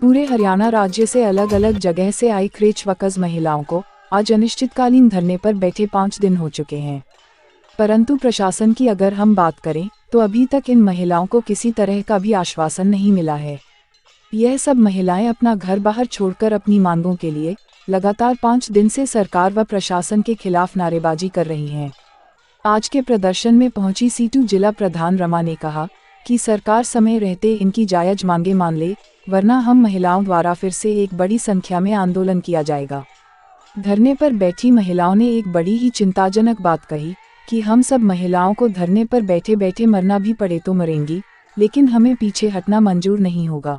पूरे हरियाणा राज्य से अलग अलग जगह से आई क्रेच वर्कर्स महिलाओं को आज अनिश्चितकालीन धरने पर बैठे 5 दिन हो चुके हैं। परंतु प्रशासन की अगर हम बात करें तो अभी तक इन महिलाओं को किसी तरह का भी आश्वासन नहीं मिला है। यह सब महिलाएं अपना घर बाहर छोड़कर अपनी मांगों के लिए लगातार 5 दिन से सरकार व प्रशासन के खिलाफ नारेबाजी कर रही हैं। आज के प्रदर्शन में पहुंची सीटू जिला प्रधान रमा ने कहा कि सरकार समय रहते इनकी जायज मांगे मान ले, वरना हम महिलाओं द्वारा फिर से एक बड़ी संख्या में आंदोलन किया जाएगा। धरने पर बैठी महिलाओं ने एक बड़ी ही चिंताजनक बात कही कि हम सब महिलाओं को धरने पर बैठे बैठे मरना भी पड़े तो मरेंगी, लेकिन हमें पीछे हटना मंजूर नहीं होगा।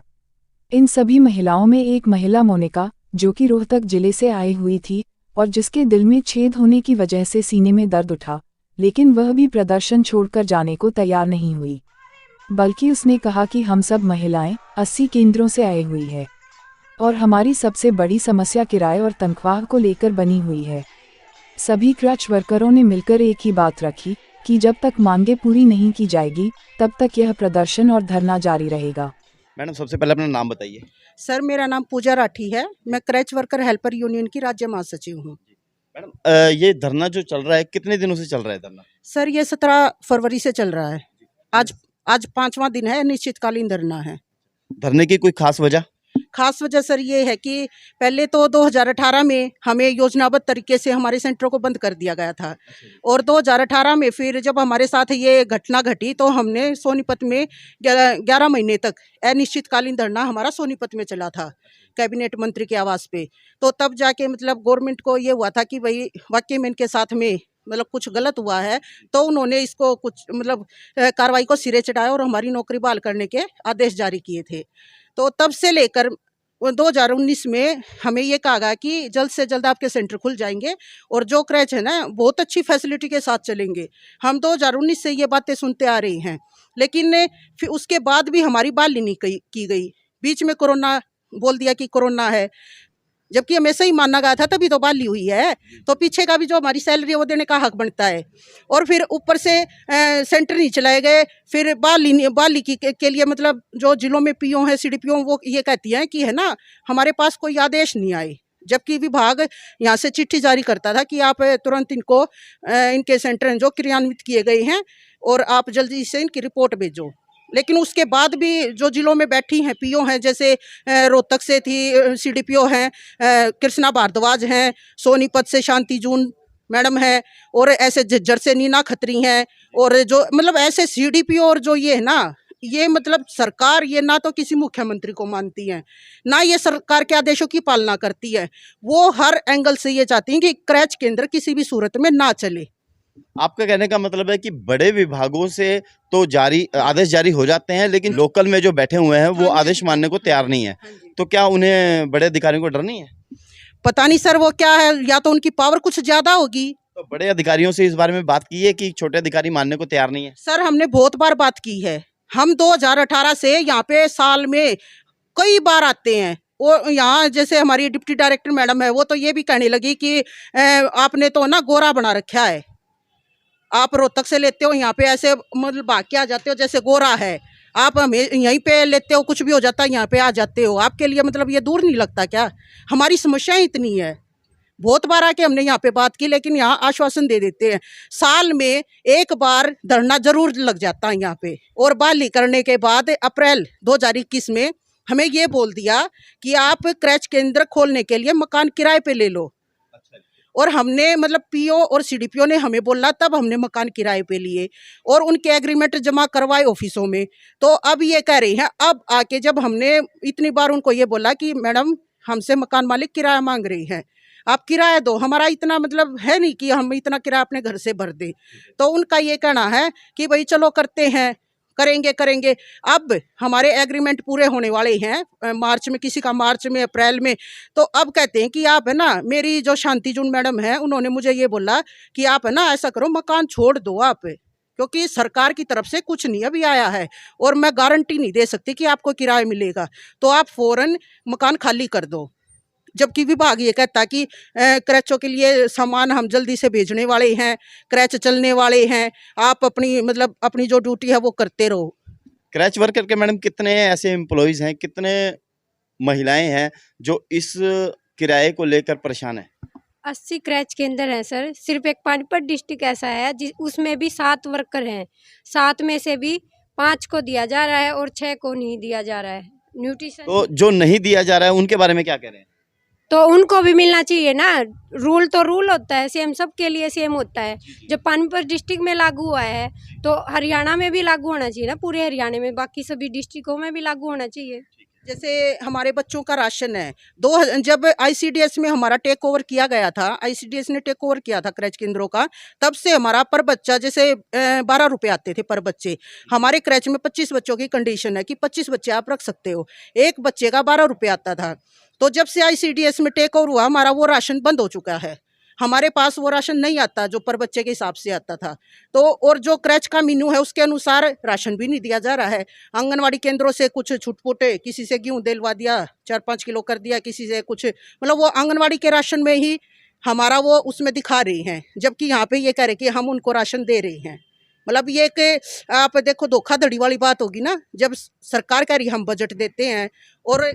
इन सभी महिलाओं में एक महिला मोनिका, जो कि रोहतक जिले से आई हुई थी और जिसके दिल में छेद होने की वजह से सीने में दर्द उठा, लेकिन वह भी प्रदर्शन छोड़कर जाने को तैयार नहीं हुई, बल्कि उसने कहा कि हम सब महिलाएं 80 केंद्रों से आई हुई है और हमारी सबसे बड़ी समस्या किराए और तनख्वाह को लेकर बनी हुई है। सभी क्रच वर्करों ने मिलकर एक ही बात रखी कि जब तक मांगे पूरी नहीं की जाएगी तब तक यह प्रदर्शन और धरना जारी रहेगा। मैडम, सबसे पहले अपना नाम बताइए। सर, मेरा नाम पूजा राठी है। मैं क्रच वर्कर हेल्पर यूनियन की राज्य महासचिव हूँ। मैडम, ये धरना जो चल रहा है कितने दिनों से चल रहा है धरना? सर, ये 17 फरवरी से चल रहा है। आज 5वां दिन है, निश्चितकालीन धरना है। धरने की कोई खास वजह? खास वजह सर ये है कि पहले तो 2018 में हमें योजनाबद्ध तरीके से हमारे सेंटरों को बंद कर दिया गया था और 2018 में फिर जब हमारे साथ ये घटना घटी तो हमने सोनीपत में 11 महीने तक अनिश्चितकालीन धरना हमारा सोनीपत में चला था, कैबिनेट मंत्री के आवास पे। तो तब जाके मतलब गवर्नमेंट को ये हुआ था कि भाई वाकई में इनके साथ में मतलब कुछ गलत हुआ है, तो उन्होंने इसको कुछ मतलब कार्रवाई को सिरे चढ़ाया और हमारी नौकरी बहाल करने के आदेश जारी किए थे। तो तब से लेकर 2019 में हमें ये कहा गया कि जल्द से जल्द आपके सेंटर खुल जाएंगे और जो क्रैच है ना बहुत अच्छी फैसिलिटी के साथ चलेंगे। हम 2019 से ये बातें सुनते आ रही हैं, लेकिन फिर उसके बाद भी हमारी बहाली नहीं की गई। बीच में कोरोना बोल दिया कि कोरोना है, जबकि हमेशा ही माना गया था तभी तो बहाली हुई है। तो पीछे का भी जो हमारी सैलरी है वो देने का हक बनता है और फिर ऊपर से सेंटर नहीं चलाए गए। फिर बहाली के लिए मतलब जो जिलों में पीओ हैं, सीडीपीओ, वो ये कहती हैं कि है ना हमारे पास कोई आदेश नहीं आए, जबकि विभाग यहाँ से चिट्ठी जारी करता था कि आप तुरंत इनको इनके सेंटर जो क्रियान्वित किए गए हैं और आप जल्दी से इनकी रिपोर्ट भेजो। लेकिन उसके बाद भी जो जिलों में बैठी हैं पीओ हैं, जैसे रोहतक से थी सीडीपीओ हैं, कृष्णा भारद्वाज हैं, सोनीपत से शांति जून मैडम है और ऐसे झज्जर से नीना खत्री हैं और जो मतलब ऐसे सीडीपीओ और जो ये है ना, ये मतलब सरकार ये ना तो किसी मुख्यमंत्री को मानती है, ना ये सरकार के आदेशों की पालना करती है। वो हर एंगल से ये चाहती हैं कि क्रैच केंद्र किसी भी सूरत में ना चले। आपका कहने का मतलब है कि बड़े विभागों से तो आदेश जारी हो जाते हैं, लेकिन लोकल में जो बैठे हुए हैं वो आदेश मानने को तैयार नहीं है। तो क्या उन्हें बड़े अधिकारियों को डर नहीं है? पता नहीं सर, वो क्या है, या तो उनकी पावर कुछ ज्यादा होगी। तो बड़े अधिकारियों से इस बारे में बात की है कि छोटे अधिकारी मानने को तैयार नहीं है? सर, हमने बहुत बार बात की है। हम 2018 से यहाँ पे साल में कई बार आते हैं और यहाँ जैसे हमारी डिप्टी डायरेक्टर मैडम है वो तो ये भी कहने लगी कि आपने तो ना गोरा बना रखा है, आप रोहतक से लेते हो यहाँ पे ऐसे मतलब भाग के आ जाते हो जैसे गोरा है, आप हमें यहीं पे लेते हो कुछ भी हो जाता है यहाँ पे आ जाते हो, आपके लिए मतलब ये दूर नहीं लगता क्या? हमारी समस्या इतनी है। बहुत बार आके हमने यहाँ पे बात की, लेकिन यहाँ आश्वासन दे देते हैं। साल में एक बार धरना जरूर लग जाता है यहाँ पे और बहाली करने के बाद अप्रैल 2021 में हमें ये बोल दिया कि आप क्रैच केंद्र खोलने के लिए मकान किराए पे ले लो। और हमने मतलब पीओ और सीडीपीओ ने हमें बोला, तब हमने मकान किराए पे लिए और उनके एग्रीमेंट जमा करवाए ऑफिसों में। तो अब ये कह रही हैं, अब आके जब हमने इतनी बार उनको ये बोला कि मैडम हमसे मकान मालिक किराया मांग रही हैं, आप किराया दो, हमारा इतना मतलब है नहीं कि हम इतना किराया अपने घर से भर दें। तो उनका ये कहना है कि भाई चलो करते हैं, करेंगे। अब हमारे एग्रीमेंट पूरे होने वाले हैं मार्च में, किसी का मार्च में, अप्रैल में। तो अब कहते हैं कि आप है ना, मेरी जो शांति जून मैडम है उन्होंने मुझे ये बोला कि आप है ना ऐसा करो मकान छोड़ दो आप, क्योंकि सरकार की तरफ से कुछ नहीं अभी आया है और मैं गारंटी नहीं दे सकती कि आपको किराया मिलेगा, तो आप फौरन मकान खाली कर दो। जबकि विभाग ये कहता है कि क्रैचों के लिए सामान हम जल्दी से भेजने वाले हैं, क्रैच चलने वाले हैं, आप अपनी जो ड्यूटी है वो करते रहो। क्रैच वर्कर के मैडम कितने ऐसे एम्प्लॉइज हैं, कितने महिलाएं हैं जो इस किराए को लेकर परेशान है? 80 क्रैच केंद्र हैं सर। सिर्फ एक पानीपत डिस्ट्रिक्ट ऐसा है उसमें भी 7 वर्कर हैं। 7 में से भी 5 को दिया जा रहा है और 6 को नहीं दिया जा रहा है न्यूट्रिशन। तो जो नहीं दिया जा रहा है उनके बारे में क्या कह रहे हैं? तो उनको भी मिलना चाहिए ना। रूल तो रूल होता है, सेम सबके लिए सेम होता है। जब पानीपत डिस्ट्रिक्ट में लागू हुआ है तो हरियाणा में भी लागू होना चाहिए ना, पूरे हरियाणा में, बाकी सभी डिस्ट्रिक्टों में भी लागू होना चाहिए। जैसे हमारे बच्चों का राशन है, जब आईसीडीएस में हमारा टेक ओवर किया गया था, आईसीडीएस ने टेक ओवर किया था क्रैच केंद्रों का, तब से हमारा पर बच्चा जैसे 12 रुपये आते थे पर बच्चे। हमारे क्रैच में 25 बच्चों की कंडीशन है कि 25 बच्चे आप रख सकते हो, एक बच्चे का 12 रुपये आता था। तो जब से आईसीडीएस में टेक ओवर हुआ हमारा वो राशन बंद हो चुका है। हमारे पास वो राशन नहीं आता जो पर बच्चे के हिसाब से आता था। तो और जो क्रैच का मेन्यू है उसके अनुसार राशन भी नहीं दिया जा रहा है। आंगनवाड़ी केंद्रों से कुछ छुटपुटे, किसी से गेहूँ दिलवा दिया, 4-5 किलो कर दिया, किसी से कुछ, मतलब वो आंगनवाड़ी के राशन में ही हमारा वो उसमें दिखा रही हैं, जबकि यहाँ पे ये कह रहे कि हम उनको राशन दे रहे हैं। मतलब ये कि आप देखो धोखाधड़ी वाली बात होगी ना, जब सरकार कह रही हम बजट देते हैं। और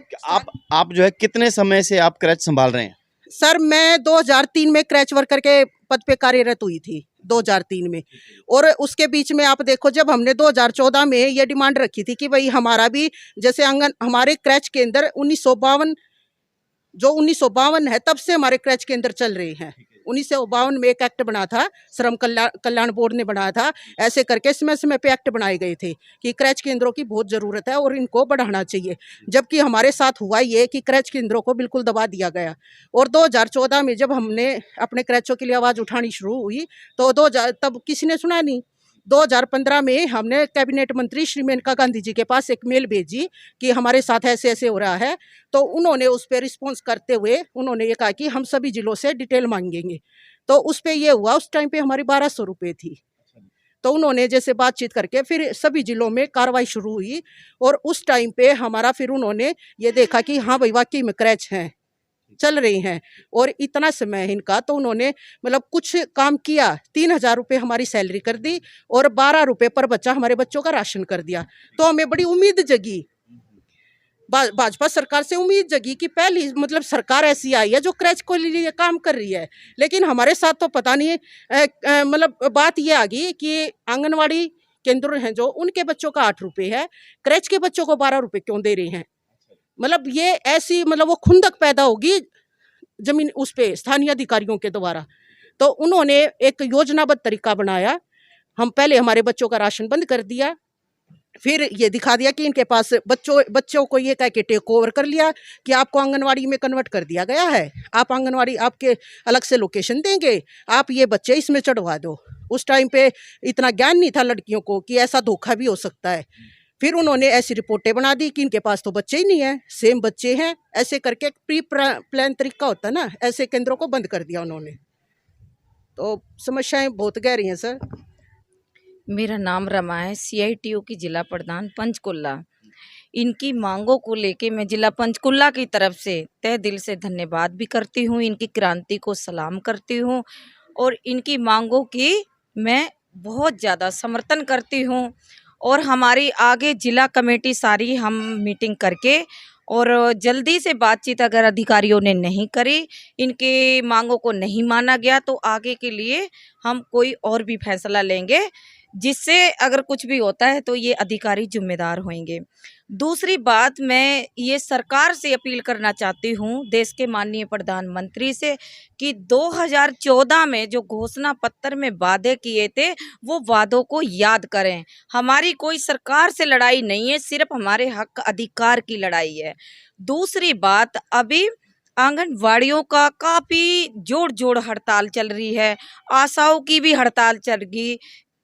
आप जो है कितने समय से आप क्रैच संभाल रहे हैं? सर मैं 2003 में क्रैच वर्कर के पद पे कार्यरत हुई थी, 2003 में। और उसके बीच में आप देखो जब हमने 2014 में ये डिमांड रखी थी कि भाई हमारा भी जैसे हमारे क्रैच के अंदर 1952 है तब से हमारे क्रैच के अंदर चल रहे हैं। 1952 में एक एक्ट बना था, श्रम कल्याण बोर्ड ने बनाया था। ऐसे करके समय समय पे एक्ट बनाए गए थे कि क्रैच केंद्रों की बहुत ज़रूरत है और इनको बढ़ाना चाहिए। जबकि हमारे साथ हुआ ये कि क्रैच केंद्रों को बिल्कुल दबा दिया गया। और 2014 में जब हमने अपने क्रैचों के लिए आवाज़ उठानी शुरू हुई तो तब किसी ने सुना नहीं। 2015 में हमने कैबिनेट मंत्री श्री मेनका गांधी जी के पास एक मेल भेजी कि हमारे साथ ऐसे ऐसे हो रहा है। तो उन्होंने उस पर रिस्पॉन्स करते हुए उन्होंने ये कहा कि हम सभी जिलों से डिटेल मांगेंगे। तो उस पर ये हुआ, उस टाइम पे हमारी 1200 रुपये थी। तो उन्होंने जैसे बातचीत करके फिर सभी जिलों में कार्रवाई शुरू हुई। और उस टाइम पे हमारा फिर उन्होंने ये देखा कि हाँ भाई वाकई में क्रैच हैं, चल रही हैं और इतना समय है इनका। तो उन्होंने मतलब कुछ काम किया, 3000 रुपये हमारी सैलरी कर दी और 12 रुपये पर बच्चा हमारे बच्चों का राशन कर दिया। तो हमें बड़ी उम्मीद जगी, भाजपा सरकार से उम्मीद जगी कि पहली मतलब सरकार ऐसी आई है जो क्रैच को लिए काम कर रही है। लेकिन हमारे साथ तो पता नहीं मतलब बात ये आ गई कि आंगनवाड़ी केंद्र हैं जो उनके बच्चों का 8 रुपये है, क्रैच के बच्चों को 12 रुपये क्यों दे रहे हैं। मतलब ये ऐसी मतलब वो खुंदक पैदा होगी जमीन उस पे स्थानीय अधिकारियों के द्वारा। तो उन्होंने एक योजनाबद्ध तरीका बनाया। हम पहले हमारे बच्चों का राशन बंद कर दिया, फिर ये दिखा दिया कि इनके पास बच्चों को ये कह के टेक ओवर कर लिया कि आपको आंगनवाड़ी में कन्वर्ट कर दिया गया है, आप आंगनवाड़ी आपके अलग से लोकेशन देंगे, आप ये बच्चे इसमें चढ़वा दो। उस टाइम पे इतना ज्ञान नहीं था लड़कियों को कि ऐसा धोखा भी हो सकता है। फिर उन्होंने ऐसी रिपोर्टें बना दी कि इनके पास तो बच्चे ही नहीं है, सेम बच्चे हैं। ऐसे करके प्री प्लान तरीका होता है ना, ऐसे केंद्रों को बंद कर दिया उन्होंने। तो समस्याएं बहुत गहरी हैं सर। मेरा नाम रमा है, CITU की जिला प्रधान पंचकुला। इनकी मांगों को लेके मैं जिला पंचकुला की तरफ से तहे दिल से धन्यवाद भी करती हूँ, इनकी क्रांति को सलाम करती हूँ और इनकी मांगों की मैं बहुत ज़्यादा समर्थन करती हूँ। और हमारी आगे जिला कमेटी सारी हम मीटिंग करके और जल्दी से बातचीत अगर अधिकारियों ने नहीं करी, इनके मांगों को नहीं माना गया तो आगे के लिए हम कोई और भी फैसला लेंगे, जिससे अगर कुछ भी होता है तो ये अधिकारी जिम्मेदार होंगे। दूसरी बात मैं ये सरकार से अपील करना चाहती हूँ, देश के माननीय प्रधानमंत्री से, कि 2014 में जो घोषणा पत्र में वादे किए थे वो वादों को याद करें। हमारी कोई सरकार से लड़ाई नहीं है, सिर्फ हमारे हक अधिकार की लड़ाई है। दूसरी बात, अभी आंगनवाड़ियों का काफ़ी जोड़ हड़ताल चल रही है, आशाओं की भी हड़ताल चल गई,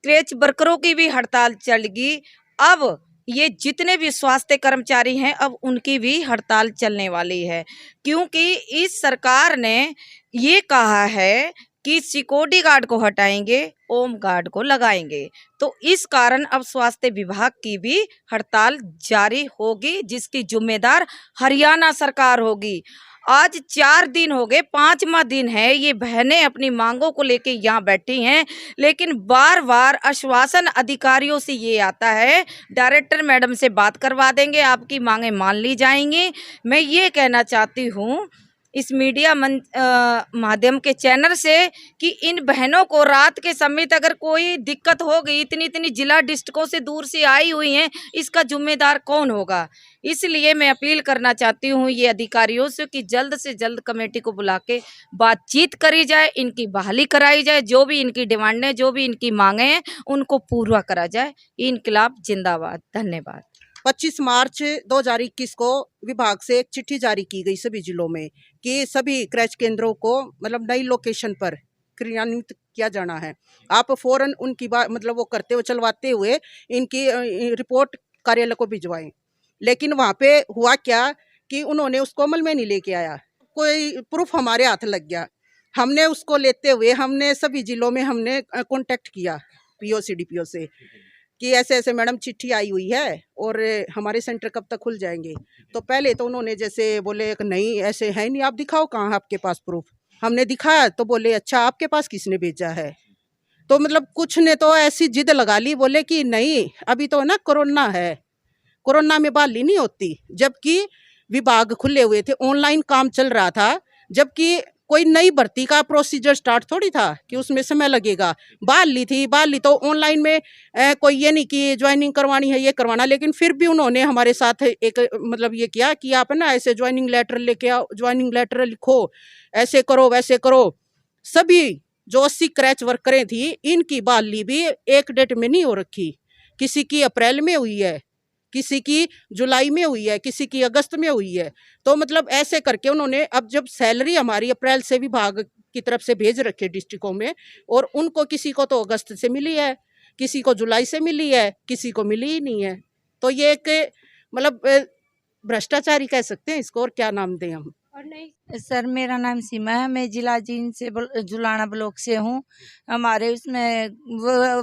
क्रैच वर्करों की भी हड़ताल चल गई। अब ये जितने भी स्वास्थ्य कर्मचारी हैं अब उनकी भी हड़ताल चलने वाली है, क्योंकि इस सरकार ने ये कहा है कि सिक्योरिटी गार्ड को हटाएंगे, होम गार्ड को लगाएंगे। तो इस कारण अब स्वास्थ्य विभाग की भी हड़ताल जारी होगी, जिसकी जिम्मेदार हरियाणा सरकार होगी। आज 4 दिन हो गए, 5वां दिन है, ये बहनें अपनी मांगों को लेके यहाँ बैठी हैं, लेकिन बार बार आश्वासन अधिकारियों से ये आता है, डायरेक्टर मैडम से बात करवा देंगे, आपकी मांगें मान ली जाएंगी। मैं ये कहना चाहती हूँ इस मीडिया माध्यम के चैनल से कि इन बहनों को रात के समय अगर कोई दिक्कत हो गई, इतनी इतनी जिला डिस्ट्रिक्टों से दूर से आई हुई हैं, इसका जिम्मेदार कौन होगा। इसलिए मैं अपील करना चाहती हूँ ये अधिकारियों से जल्द जल्द कमेटी को बुला के बातचीत करी जाए, इनकी बहाली कराई जाए, जो भी इनकी डिमांडें, जो भी इनकी मांगें हैं उनको पूरा करा जाए। इनकलाब जिंदाबाद। धन्यवाद। 25 मार्च 2021 को विभाग से एक चिट्ठी जारी की गई सभी जिलों में कि सभी क्रैच केंद्रों को मतलब नई लोकेशन पर क्रियान्वित किया जाना है। आप फौरन उनकी बात मतलब वो करते हुए चलवाते हुए इनकी रिपोर्ट कार्यालय को भिजवाएं। लेकिन वहाँ पे हुआ क्या कि उन्होंने उसको अमल में नहीं लेके आया, कोई प्रूफ हमारे हाथ लग गया। हमने उसको लेते हुए हमने सभी जिलों में हमने कॉन्टेक्ट किया पीओ CDPO से कि ऐसे ऐसे मैडम चिट्ठी आई हुई है और हमारे सेंटर कब तक खुल जाएंगे। तो पहले तो उन्होंने जैसे बोले कि नहीं ऐसे है नहीं, आप दिखाओ कहाँ आपके पास प्रूफ। हमने दिखाया तो बोले अच्छा आपके पास किसने भेजा है। तो मतलब कुछ ने तो ऐसी जिद लगा ली, बोले कि नहीं अभी तो ना कोरोना है, कोरोना में बहाली नहीं होती। जबकि विभाग खुले हुए थे, ऑनलाइन काम चल रहा था, जबकि कोई नई भर्ती का प्रोसीजर स्टार्ट थोड़ी था कि उसमें समय लगेगा। बहाली थी, बहाली तो ऑनलाइन में कोई ये नहीं कि ज्वाइनिंग करवानी है ये करवाना। लेकिन फिर भी उन्होंने हमारे साथ एक मतलब ये किया कि आप ना ऐसे ज्वाइनिंग लेटर लेके आओ, ज्वाइनिंग लेटर लिखो, ऐसे करो वैसे करो। सभी जो 80 क्रैच वर्करें थी इनकी बहाली भी एक डेट में नहीं हो रखी। किसी की अप्रैल में हुई है, किसी की जुलाई में हुई है, किसी की अगस्त में हुई है। तो मतलब ऐसे करके उन्होंने अब जब सैलरी हमारी अप्रैल से विभाग की तरफ से भेज रखे डिस्ट्रिक्टों में, और उनको किसी को तो अगस्त से मिली है, किसी को जुलाई से मिली है, किसी को मिली ही नहीं है। तो ये एक मतलब भ्रष्टाचारी कह सकते हैं इसको, और क्या नाम दें हम। और नहीं सर मेरा नाम सीमा है, मैं जिला जींद से जुलाना ब्लॉक से हूँ। हमारे उसमें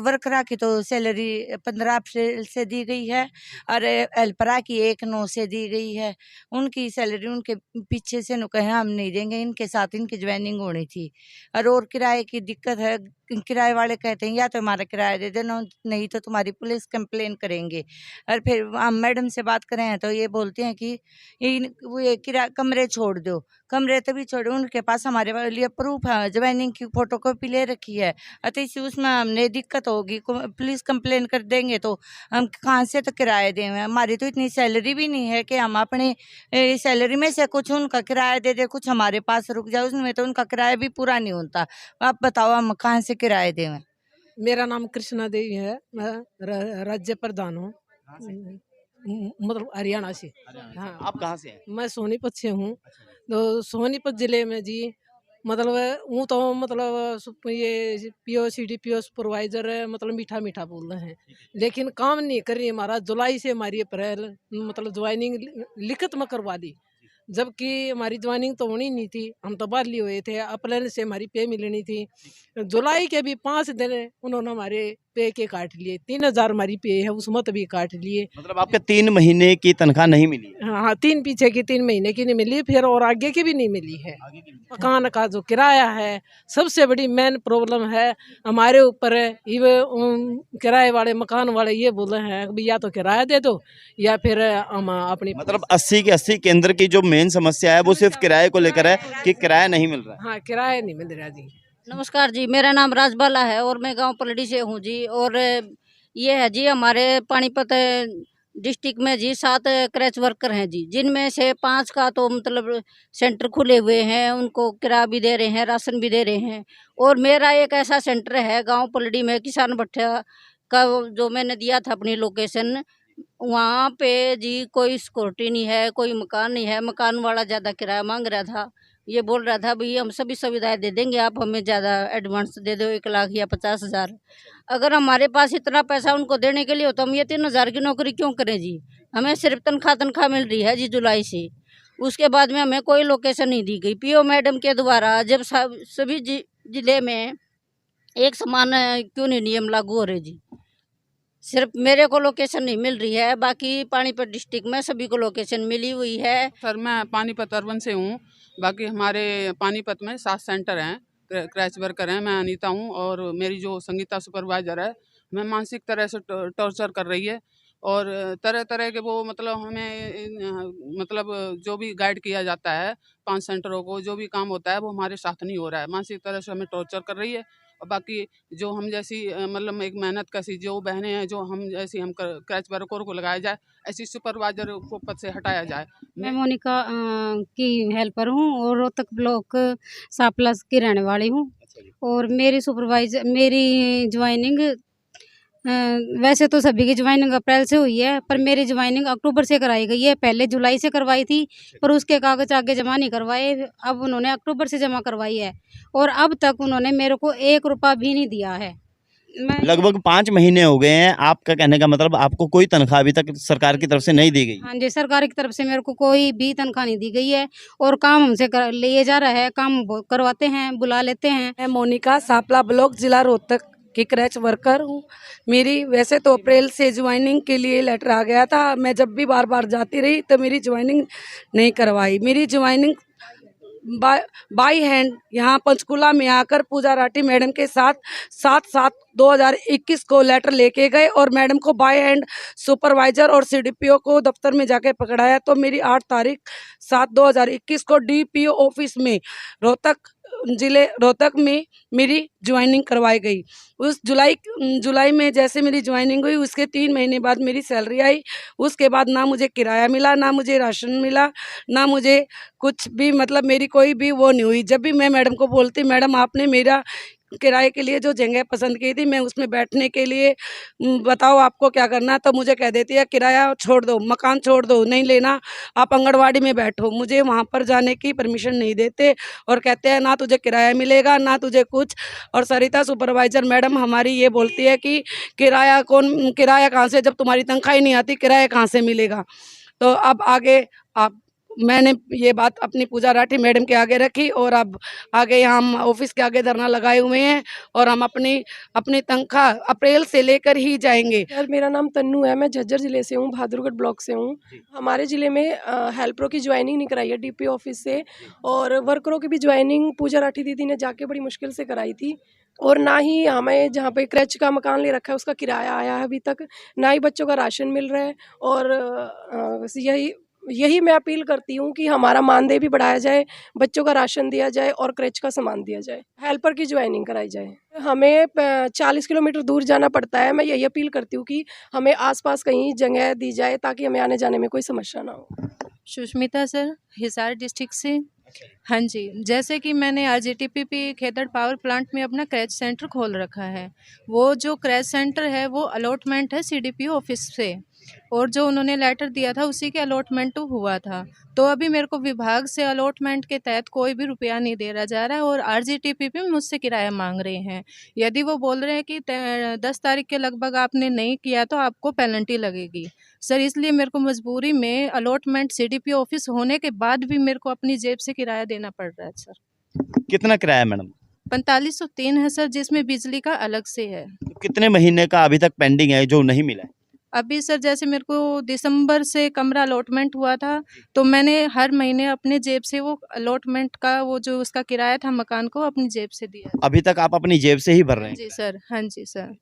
वर्करा की तो सैलरी 15 अप्रैल से दी गई है और हेल्परा की 1/9 से दी गई है। उनकी सैलरी उनके पीछे से नु कहे हम नहीं देंगे, इनके साथ इनकी ज्वाइनिंग होनी थी। और किराए की दिक्कत है, किराए वाले कहते हैं या तो हमारा किराया दे देना, नहीं तो तुम्हारी पुलिस कंप्लेन करेंगे। और फिर हम मैडम से बात करें तो ये बोलते हैं कि ये किराया कमरे छोड़ दो, कमरे तभी छोड़े। उनके पास हमारे लिए प्रूफ है, ज्वाइनिंग की फोटोकॉपी ले रखी है। अतिशय उसमें हमने दिक्कत होगी, पुलिस कंप्लेन कर देंगे तो हम कहाँ से तो किराया देंगे। हमारी तो इतनी सैलरी भी नहीं है कि हम अपने सैलरी में से कुछ उनका किराया दे दे, कुछ हमारे पास रुक जाए। उसमें तो उनका किराया भी पूरा नहीं होता। आप बताओ हम कहाँ से किराया दें। मेरा नाम कृष्णा देवी है, मैं राज्य प्रधान हूँ, मतलब हरियाणा से। हाँ, आप कहाँ से हैं? मैं सोनीपत से हूँ। तो सोनीपत जिले में जी मतलब वो तो मतलब ये PO CDPO सुपरवाइजर मतलब मीठा मीठा बोल रहे हैं, लेकिन काम नहीं कर रही। हमारा जुलाई से हमारी अप्रैल मतलब ज्वाइनिंग लिखित में करवा दी, जबकि हमारी ज्वाइनिंग तो होनी नहीं थी। हम तो बहाली हुए थे, अप्रैल से हमारी पे मिलनी थी। जुलाई के भी 5 दिन उन्होंने हमारे पे के काट लिए। 3000 हमारी पे है, उसमें तो भी काट लिए। मतलब आपके 3 महीने की तनख्वाह नहीं मिली? हाँ, 3 पीछे की 3 महीने की नहीं मिली, फिर और आगे की भी नहीं मिली है। मकान का जो किराया है सबसे बड़ी मेन प्रॉब्लम है हमारे ऊपर। किराए वाले मकान वाले ये बोल रहे हैं या तो किराया दे दो या फिर हम अपनी मतलब 80 के 80 केंद्र की जो मेन समस्या है वो सिर्फ किराए को लेकर है कि किराया नहीं मिल रहा है। हाँ, किराया नहीं मिल रहा जी। नमस्कार जी, मेरा नाम राजबाला है और मैं गांव पलड़ी से हूँ जी। और ये है जी हमारे पानीपत डिस्ट्रिक्ट में जी 7 क्रैच वर्कर हैं जी, जिनमें से 5 का तो मतलब सेंटर खुले हुए हैं, उनको किराया भी दे रहे हैं, राशन भी दे रहे हैं। और मेरा एक ऐसा सेंटर है गांव पलड़ी में, किसान भट्टा का, जो मैंने दिया था अपनी लोकेशन, वहाँ पे जी कोई सिक्योरिटी नहीं है, कोई मकान नहीं है। मकान वाला ज़्यादा किराया मांग रहा था, ये बोल रहा था भाई हम सभी सुविधाएं दे देंगे, आप हमें ज़्यादा एडवांस दे दो, 1 लाख या 50,000। अगर हमारे पास इतना पैसा उनको देने के लिए हो तो हम ये 3000 की नौकरी क्यों करें जी। हमें सिर्फ तनख्वाह मिल रही है जी जुलाई से। उसके बाद में हमें कोई लोकेशन नहीं दी गई। PO मैडम के द्वारा जब सभी जिले में एक समान क्यों नहीं नियम लागू हो रहे जी। सिर्फ मेरे को लोकेशन नहीं मिल रही है, बाकी पानीपत डिस्ट्रिक्ट में सभी को लोकेशन मिली हुई है। सर मैं पानीपत अर्बन से हूँ। बाकी हमारे पानीपत में 7 सेंटर हैं, क्रैच वर्कर हैं। मैं अनीता हूँ और मेरी जो संगीता सुपरवाइजर है, मैं मानसिक तरह से टॉर्चर कर रही है और तरह तरह के वो मतलब हमें मतलब जो भी गाइड किया जाता है 5 सेंटरों को, जो भी काम होता है वो हमारे साथ नहीं हो रहा है। मानसिक तरह से हमें टॉर्चर कर रही है। और बाकी जो हम जैसी मतलब एक मेहनत कसी जो बहनें हैं, जो हम जैसी हम क्रैच वर्कर को लगाया जाए, ऐसी सुपरवाइजर को पद से हटाया जाए। मैं मोनिका की हेल्पर हूँ और रोहतक ब्लॉक सापला की रहने वाली हूँ। और मेरी ज्वाइनिंग वैसे तो सभी की ज्वाइनिंग अप्रैल से हुई है, पर मेरी ज्वाइनिंग अक्टूबर से कराई गई है। पहले जुलाई से करवाई थी, पर उसके कागज आगे जमा नहीं करवाए। अब उन्होंने अक्टूबर से जमा करवाई है और अब तक उन्होंने मेरे को 1 रुपया भी नहीं दिया है। मैं लगभग 5 महीने हो गए हैं। आपका कहने का मतलब आपको कोई तनख्वाह अभी तक सरकार की तरफ से नहीं दी गई? हाँ जी, सरकार की तरफ से मेरे को कोई भी तनख्वाह नहीं दी गई है और काम हमसे लिए जा रहा है, काम करवाते हैं, बुला लेते हैं। मैं मोनिका सापला ब्लॉक जिला रोहतक की क्रैच वर्कर हूँ। मेरी वैसे तो अप्रैल से ज्वाइनिंग के लिए लेटर आ गया था। मैं जब भी बार बार जाती रही तो मेरी ज्वाइनिंग नहीं करवाई। मेरी ज्वाइनिंग बाई हैंड यहाँ पंचकुला में आकर पूजा राठी मैडम के साथ 7/7/2021 को लेटर लेके गए और मैडम को बाय हैंड सुपरवाइजर और सीडीपीओ को दफ्तर में जाके पकड़ाया। तो मेरी 8 तारीख 7/2021 को डीपीओ ऑफिस में रोहतक में मेरी ज्वाइनिंग करवाई गई। उस जुलाई में जैसे मेरी ज्वाइनिंग हुई, उसके 3 महीने बाद मेरी सैलरी आई। उसके बाद ना मुझे किराया मिला, ना मुझे राशन मिला, ना मुझे कुछ भी मतलब मेरी कोई भी वो नहीं हुई। जब भी मैं मैडम को बोलती, मैडम आपने मेरा किराए के लिए जो जगह पसंद की थी, मैं उसमें बैठने के लिए बताओ आपको क्या करना, तो मुझे कह देती है किराया छोड़ दो, मकान छोड़ दो, नहीं लेना, आप आंगनवाड़ी में बैठो। मुझे वहाँ पर जाने की परमिशन नहीं देते और कहते हैं ना तुझे किराया मिलेगा ना तुझे कुछ। और सरिता सुपरवाइजर मैडम हमारी ये बोलती है कि किराया कहाँ से, जब तुम्हारी तनख्वाह ही नहीं आती किराया कहाँ से मिलेगा। तो अब आगे मैंने ये बात अपनी पूजा राठी मैडम के आगे रखी और अब आगे हम ऑफिस के आगे धरना लगाए हुए हैं और हम अपनी तनख्वाह अप्रैल से लेकर ही जाएंगे। सर मेरा नाम तन्नू है, मैं झज्जर ज़िले से हूँ, बहादुरगढ़ ब्लॉक से हूँ। हमारे ज़िले में हेल्परों की ज्वाइनिंग नहीं कराई है डीपी ऑफिस से, और वर्करों की भी ज्वाइनिंग पूजा राठी दीदी ने जाके बड़ी मुश्किल से कराई थी। और ना ही हमें जहाँ पे क्रैच का मकान ले रखा है उसका किराया आया है अभी तक, ना ही बच्चों का राशन मिल रहा है। और यही मैं अपील करती हूँ कि हमारा मानदेय भी बढ़ाया जाए, बच्चों का राशन दिया जाए और क्रैच का सामान दिया जाए, हेल्पर की ज्वाइनिंग कराई जाए। हमें 40 किलोमीटर दूर जाना पड़ता है। मैं यही अपील करती हूँ कि हमें आसपास कहीं जगह दी जाए ताकि हमें आने जाने में कोई समस्या ना हो। सुष्मिता सर, हिसार डिस्ट्रिक्ट से। हाँ जी, जैसे कि मैंने RGTPP खेतड़ पावर प्लांट में अपना क्रैच सेंटर खोल रखा है। वो जो क्रैच सेंटर है वो अलॉटमेंट है CDPO ऑफिस से, और जो उन्होंने लेटर दिया था उसी के अलॉटमेंट हुआ था। तो अभी मेरे को विभाग से अलॉटमेंट के तहत कोई भी रुपया नहीं दे रहा जा रहा है और RGTPP में मुझसे किराया मांग रहे हैं। यदि वो बोल रहे हैं कि 10 तारीख के लगभग आपने नहीं किया तो आपको पेनल्टी लगेगी। सर इसलिए मेरे को मजबूरी में अलॉटमेंट CDPO ऑफिस होने के बाद भी मेरे को अपनी जेब से किराया देना पड़ रहा है। सर कितना किराया मैडम? 4503 है सर, जिसमें बिजली का अलग से है। तो कितने महीने का अभी तक पेंडिंग है जो नहीं मिला है? अभी सर जैसे मेरे को दिसंबर से कमरा अलॉटमेंट हुआ था, तो मैंने हर महीने अपने जेब से वो अलॉटमेंट का वो जो उसका किराया था मकान को अपनी जेब से दिया। अभी तक आप अपनी जेब से ही भर रहे हैं? जी सर, हाँ जी सर।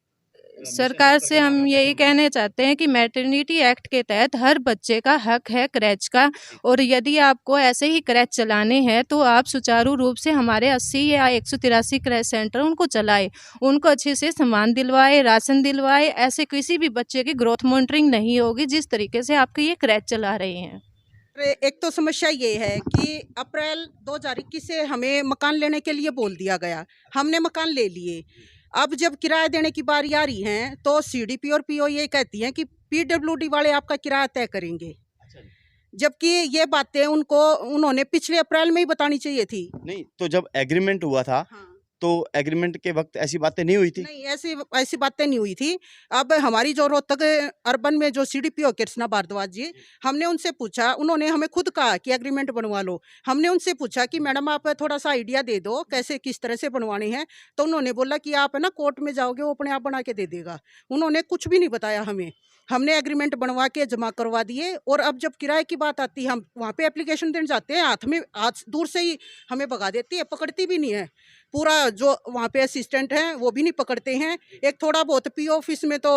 सरकार से हम यही कहना चाहते हैं कि मैटरनिटी एक्ट के तहत हर बच्चे का हक है क्रैच का, और यदि आपको ऐसे ही क्रैच चलाने हैं तो आप सुचारू रूप से हमारे 80 या 183 क्रैच सेंटर उनको चलाए, उनको अच्छे से सामान दिलवाए, राशन दिलवाए। ऐसे किसी भी बच्चे की ग्रोथ मॉनिटरिंग नहीं होगी जिस तरीके से आपके ये क्रैच चला रहे हैं। एक तो समस्या ये है कि अप्रैल 2021 से हमें मकान लेने के लिए बोल दिया गया, हमने मकान ले लिए। अब जब किराया देने की बारी आ रही है तो CDP और PO ये कहती हैं कि PWD वाले आपका किराया तय करेंगे, जबकि ये बातें उन्होंने पिछले अप्रैल में ही बतानी चाहिए थी। नहीं तो जब एग्रीमेंट हुआ था, हाँ। तो एग्रीमेंट के वक्त ऐसी बातें नहीं हुई थी? नहीं, ऐसी ऐसी बातें नहीं हुई थी। अब हमारी जो रोहतक अर्बन में जो CDPO कृष्णा भारद्वाज जी, हमने उनसे पूछा, उन्होंने हमें खुद कहा कि एग्रीमेंट बनवा लो। हमने उनसे पूछा कि मैडम आप थोड़ा सा आइडिया दे दो कैसे किस तरह से बनवाने हैं, तो उन्होंने बोला कि आप है ना कोर्ट में जाओगे, वो अपने आप बना के दे देगा। उन्होंने कुछ भी नहीं बताया हमें। हमने एग्रीमेंट बनवा के जमा करवा दिए, और अब जब किराए की बात आती है, हम वहाँ पे एप्लीकेशन देने जाते हैं, हाथ दूर से ही हमें भगा देती है, पकड़ती भी नहीं है। पूरा जो वहाँ पे असिस्टेंट हैं वो भी नहीं पकड़ते हैं। एक थोड़ा बहुत PO ऑफिस में तो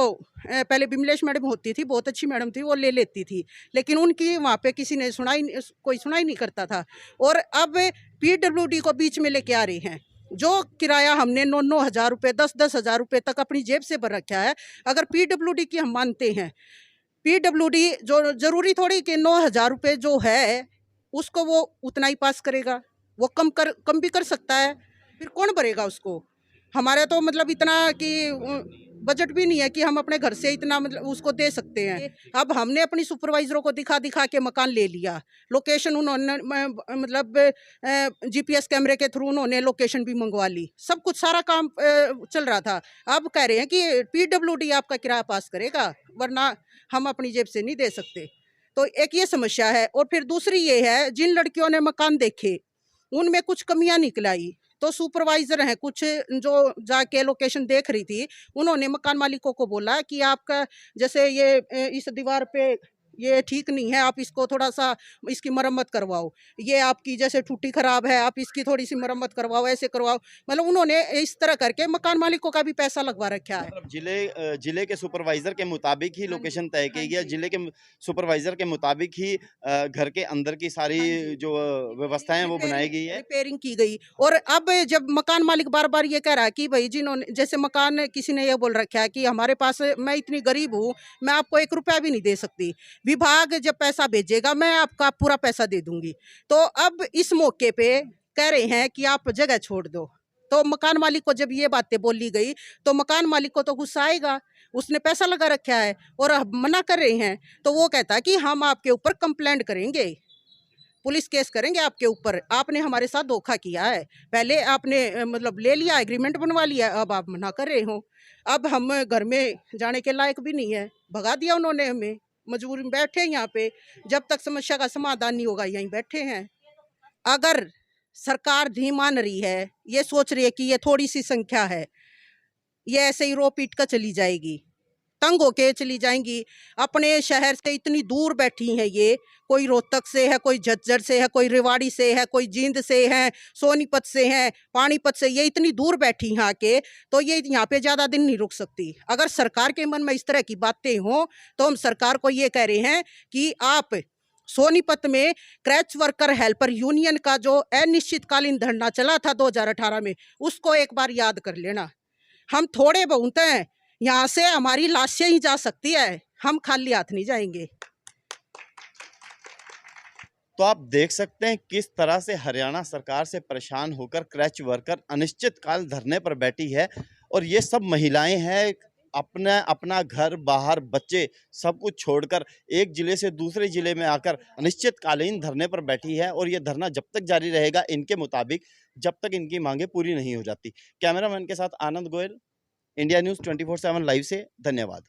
पहले बिमलेश मैडम होती थी, बहुत अच्छी मैडम थी, वो ले लेती थी, लेकिन उनकी वहाँ पे किसी ने कोई सुनाई नहीं करता था। और अब PWD को बीच में लेके आ रहे हैं। जो किराया हमने 9-9 हज़ार रुपये, 10-10 हज़ार रुपये तक अपनी जेब से भर रखा है, अगर PWD की हम मानते हैं, PWD जो जरूरी थोड़ी कि 9 हज़ार रुपये जो है उसको वो उतना ही पास करेगा, वो कम भी कर सकता है, फिर कौन भरेगा उसको? हमारे तो मतलब इतना कि बजट भी नहीं है कि हम अपने घर से इतना मतलब उसको दे सकते हैं। अब हमने अपनी सुपरवाइजरों को दिखा दिखा के मकान ले लिया, लोकेशन उन्होंने मतलब GPS कैमरे के थ्रू उन्होंने लोकेशन भी मंगवा ली, सब कुछ सारा काम चल रहा था। अब कह रहे हैं कि PWD आपका किराया पास करेगा, वरना हम अपनी जेब से नहीं दे सकते। तो एक ये समस्या है। और फिर दूसरी ये है, जिन लड़कियों ने मकान देखे उनमें कुछ कमियां निकल आई, तो सुपरवाइजर हैं कुछ जो जाके लोकेशन देख रही थी, उन्होंने मकान मालिकों को बोला कि आपका जैसे ये इस दीवार पे ये ठीक नहीं है, आप इसको थोड़ा सा इसकी मरम्मत करवाओ, ये आपकी जैसे टूटी खराब है, आप इसकी थोड़ी सी मरम्मत करवाओ, ऐसे करवाओ। मतलब उन्होंने इस तरह करके मकान मालिकों का भी पैसा लगवा रखा है। मतलब जिले के सुपरवाइजर के मुताबिक ही लोकेशन तय की गई है, जिले के सुपरवाइजर के मुताबिक ही घर के अंदर की सारी जो व्यवस्थाएं हैं वो बनाई गई है, रिपेयरिंग की गई। और अब जब मकान मालिक बार बार ये कह रहा है कि भाई जिन्होंने जैसे मकान किसी ने ये बोल रखा है कि हमारे पास, मैं इतनी गरीब हूँ, मैं आपको 1 रुपया भी नहीं दे सकती, विभाग जब पैसा भेजेगा मैं आपका पूरा पैसा दे दूंगी। तो अब इस मौके पे कह रहे हैं कि आप जगह छोड़ दो। तो मकान मालिक को जब ये बातें बोली गई तो मकान मालिक को तो गुस्सा आएगा, उसने पैसा लगा रखा है और अब मना कर रहे हैं, तो वो कहता है कि हम आपके ऊपर कंप्लेंट करेंगे, पुलिस केस करेंगे आपके ऊपर, आपने हमारे साथ धोखा किया है। पहले आपने मतलब ले लिया, एग्रीमेंट बनवा लिया, अब आप मना कर रहे हो। अब हम घर में जाने के लायक भी नहीं है, भगा दिया उन्होंने हमें, मजबूरी में बैठे यहाँ पे, जब तक समस्या का समाधान नहीं होगा यहीं बैठे हैं। अगर सरकार नहीं मान रही है, ये सोच रही है कि ये थोड़ी सी संख्या है, ये ऐसे ही रो पीट कर चली जाएगी, तंग होके चली जाएंगी। अपने शहर से इतनी दूर बैठी हैं ये, कोई रोहतक से है, कोई झज्जर से है, कोई रेवाड़ी से है, कोई जींद से है, सोनीपत से है, पानीपत से, ये इतनी दूर बैठी हैं आके, तो ये यहाँ पे ज़्यादा दिन नहीं रुक सकती। अगर सरकार के मन में इस तरह की बातें हों तो हम सरकार को ये कह रहे हैं कि आप सोनीपत में क्रैच वर्कर हेल्पर यूनियन का जो अनिश्चितकालीन धरना चला था 2018 में, उसको एक बार याद कर लेना। हम थोड़े बहुत हैं, यहाँ से हमारी लाशें ही जा सकती है, हम खाली हाथ नहीं जाएंगे। तो आप देख सकते हैं किस तरह से हरियाणा सरकार से परेशान होकर क्रैच वर्कर अनिश्चितकाल धरने पर बैठी है, और ये सब महिलाएं हैं, अपना घर बाहर बच्चे सब कुछ छोड़कर एक जिले से दूसरे जिले में आकर अनिश्चितकालीन धरने पर बैठी है, और ये धरना जब तक जारी रहेगा इनके मुताबिक, जब तक इनकी मांगें पूरी नहीं हो जाती। कैमरामैन के साथ आनंद गोयल, इंडिया न्यूज़ 24/7 लाइव से, धन्यवाद।